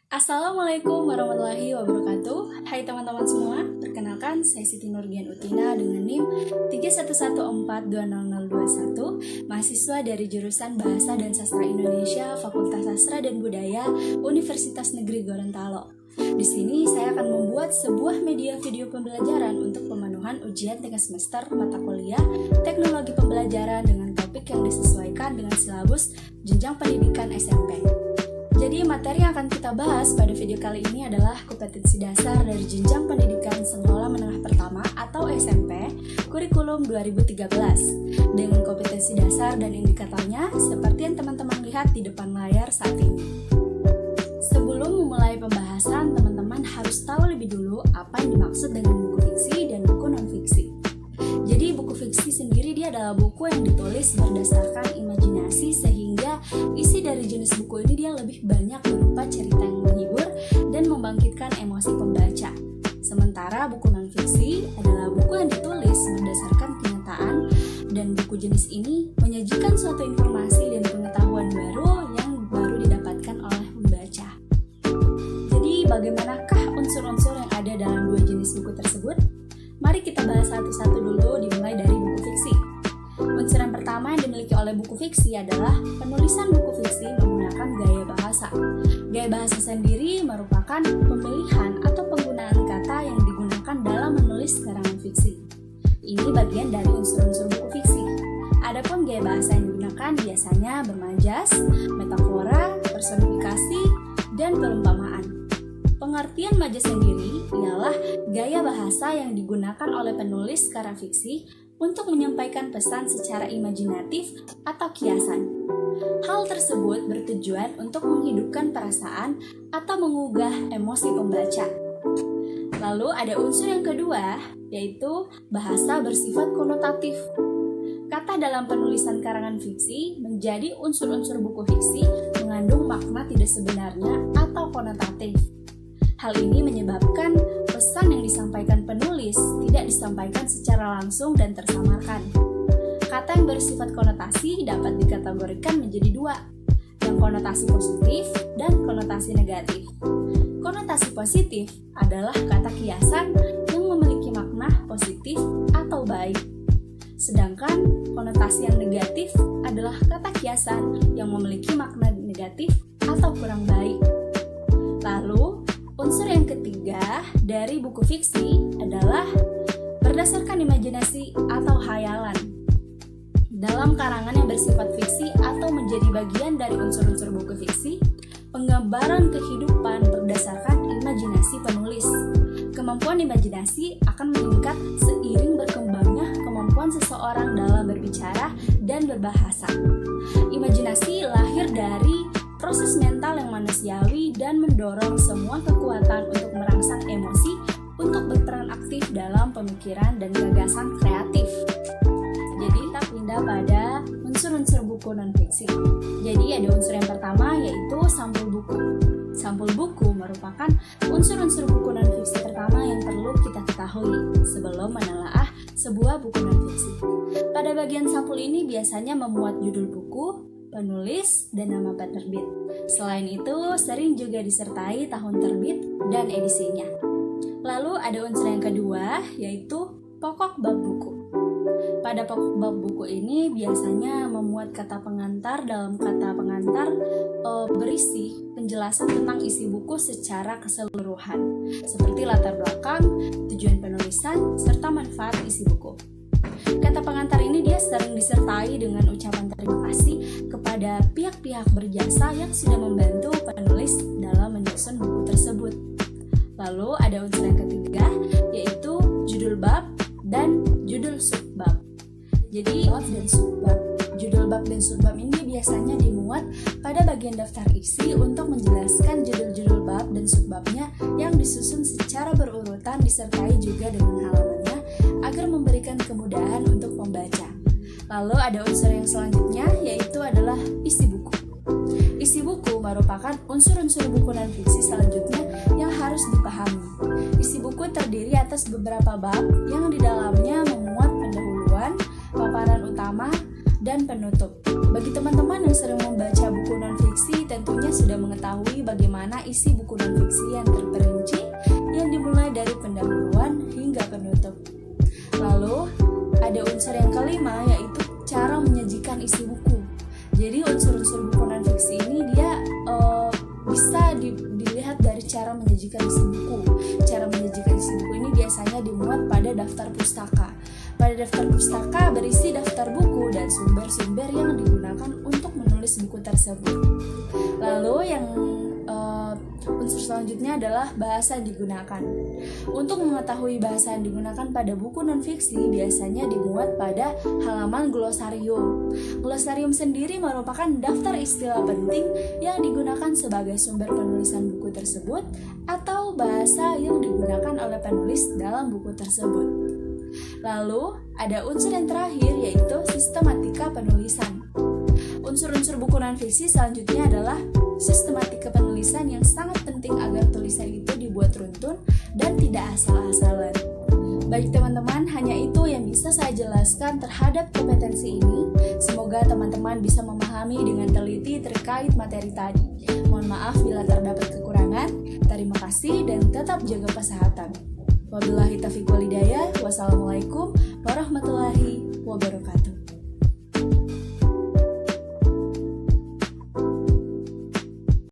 Assalamualaikum warahmatullahi wabarakatuh. Hai teman-teman semua, perkenalkan saya Siti Nurdian Utina dengan NIM 311420021, mahasiswa dari jurusan Bahasa dan Sastra Indonesia, Fakultas Sastra dan Budaya, Universitas Negeri Gorontalo. Di sini saya akan membuat sebuah media video pembelajaran untuk pemenuhan ujian tengah semester mata kuliah Teknologi Pembelajaran dengan topik yang disesuaikan dengan silabus jenjang pendidikan SMP. Jadi materi yang akan kita bahas pada video kali ini adalah kompetensi dasar dari jenjang pendidikan sekolah menengah pertama atau SMP kurikulum 2013 dengan kompetensi dasar dan indikatornya seperti yang teman-teman lihat di depan layar saat ini. Sebelum memulai pembahasan, teman-teman harus tahu lebih dulu apa yang dimaksud dengan buku fiksi dan buku non-fiksi. Jadi buku fiksi sendiri dia adalah buku yang ditulis berdasarkan imajinasi sehingga isi dari jenis buku ini dia lebih banyak berupa cerita yang menghibur dan membangkitkan emosi pembaca. Sementara buku non-fiksi adalah buku yang ditulis berdasarkan kenyataan dan buku jenis ini menyajikan suatu informasi dan pengetahuan baru yang baru didapatkan oleh pembaca. Jadi bagaimanakah unsur-unsur yang ada dalam dua jenis buku tersebut? Mari kita bahas satu-satu dulu, dimulai dari buku fiksi. Unsur yang pertama yang dimiliki oleh buku fiksi adalah penulisan buku fiksi menggunakan gaya bahasa. Gaya bahasa sendiri merupakan pemilihan atau penggunaan kata yang digunakan dalam menulis karangan fiksi. Ini bagian dari unsur-unsur buku fiksi. Adapun gaya bahasa yang digunakan biasanya bermajas, metafora, personifikasi, dan perumpamaan. Pengertian majas sendiri ialah gaya bahasa yang digunakan oleh penulis karya fiksi untuk menyampaikan pesan secara imajinatif atau kiasan. Hal tersebut bertujuan untuk menghidupkan perasaan atau mengugah emosi pembaca. Lalu ada unsur yang kedua, yaitu bahasa bersifat konotatif. Kata dalam penulisan karangan fiksi menjadi unsur-unsur buku fiksi mengandung makna tidak sebenarnya atau konotatif. Hal ini menyebabkan pesan yang disampaikan penulis tidak disampaikan secara langsung dan tersamarkan. Kata yang bersifat konotasi dapat dikategorikan menjadi dua, yang konotasi positif dan konotasi negatif. Konotasi positif adalah kata kiasan yang memiliki makna positif atau baik. Sedangkan konotasi yang negatif adalah kata kiasan yang memiliki makna negatif atau kurang baik. Lalu, unsur yang ketiga dari buku fiksi adalah berdasarkan imajinasi atau hayalan. Dalam karangan yang bersifat fiksi atau menjadi bagian dari unsur-unsur buku fiksi, penggambaran kehidupan berdasarkan imajinasi penulis. Kemampuan imajinasi akan meningkat seiring berkembangnya kemampuan seseorang dalam berbicara dan berbahasa. Imajinasi lahir dari proses mental yang manusiawi dan mendorong semua kekuatan untuk merangsang emosi untuk berperan aktif dalam pemikiran dan gagasan kreatif. Jadi kita pindah pada unsur-unsur buku non-fiksi. Jadi ada unsur yang pertama yaitu sampul buku. Sampul buku merupakan unsur-unsur buku non-fiksi pertama yang perlu kita ketahui sebelum menelaah sebuah buku non-fiksi. Pada bagian sampul ini biasanya memuat judul buku, penulis, dan nama penerbit. Selain itu, sering juga disertai tahun terbit dan edisinya. Lalu ada unsur yang kedua, yaitu pokok bab buku. Pada pokok bab buku ini biasanya memuat kata pengantar. Dalam kata pengantar berisi penjelasan tentang isi buku secara keseluruhan, seperti latar belakang, tujuan penulisan, serta manfaat isi buku. Kata pengantar ini dia sering disertai dengan ucapan terima kasih kepada pihak-pihak berjasa yang sudah membantu penulis dalam menyusun buku tersebut. Lalu ada unsur yang ketiga, yaitu judul bab dan judul subbab. Jadi bab dan subbab. Judul bab dan subbab ini biasanya dimuat pada bagian daftar isi untuk menjelaskan judul-judul bab dan subbabnya yang disusun secara berurutan disertai juga dengan halamannya agar memberikan kemudahan untuk pembaca. Lalu ada unsur yang selanjutnya yaitu adalah isi buku. Isi buku merupakan unsur-unsur buku non-fiksi selanjutnya yang harus dipahami. Isi buku terdiri atas beberapa bab yang di dalamnya memuat pendahuluan, paparan utama, dan penutup. Bagi teman-teman yang sering membaca buku non-fiksi tentunya sudah mengetahui bagaimana isi buku non-fiksi yang terperinci yang dimulai dari pendahuluan hingga penutup. Lalu, ada unsur yang kelima yaitu cara menyajikan isi buku. Jadi unsur-unsur buku non-fiksi ini dia bisa dilihat dari cara menyajikan isi buku. Cara menyajikan isi buku ini biasanya dimuat pada daftar pustaka. Pada daftar pustaka berisi daftar buku dan sumber-sumber yang digunakan untuk menulis buku tersebut. Lalu yang unsur selanjutnya adalah bahasa yang digunakan. Untuk mengetahui bahasa yang digunakan pada buku non-fiksi biasanya dimuat pada halaman glosarium. Glosarium sendiri merupakan daftar istilah penting yang digunakan sebagai sumber penulisan buku tersebut atau bahasa yang digunakan oleh penulis dalam buku tersebut. Lalu, ada unsur yang terakhir yaitu sistematika penulisan. Unsur-unsur buku non-fiksi selanjutnya adalah sistematika penulisan yang sangat penting agar tulisan itu dibuat runtun dan tidak asal-asalan. Baik teman-teman, hanya itu yang bisa saya jelaskan terhadap kompetensi ini. Semoga teman-teman bisa memahami dengan teliti terkait materi tadi. Mohon maaf bila terdapat kekurangan. Terima kasih dan tetap jaga kesehatan. Wabillahi taufiq wal hidayah. Wassalamualaikum warahmatullahi wabarakatuh.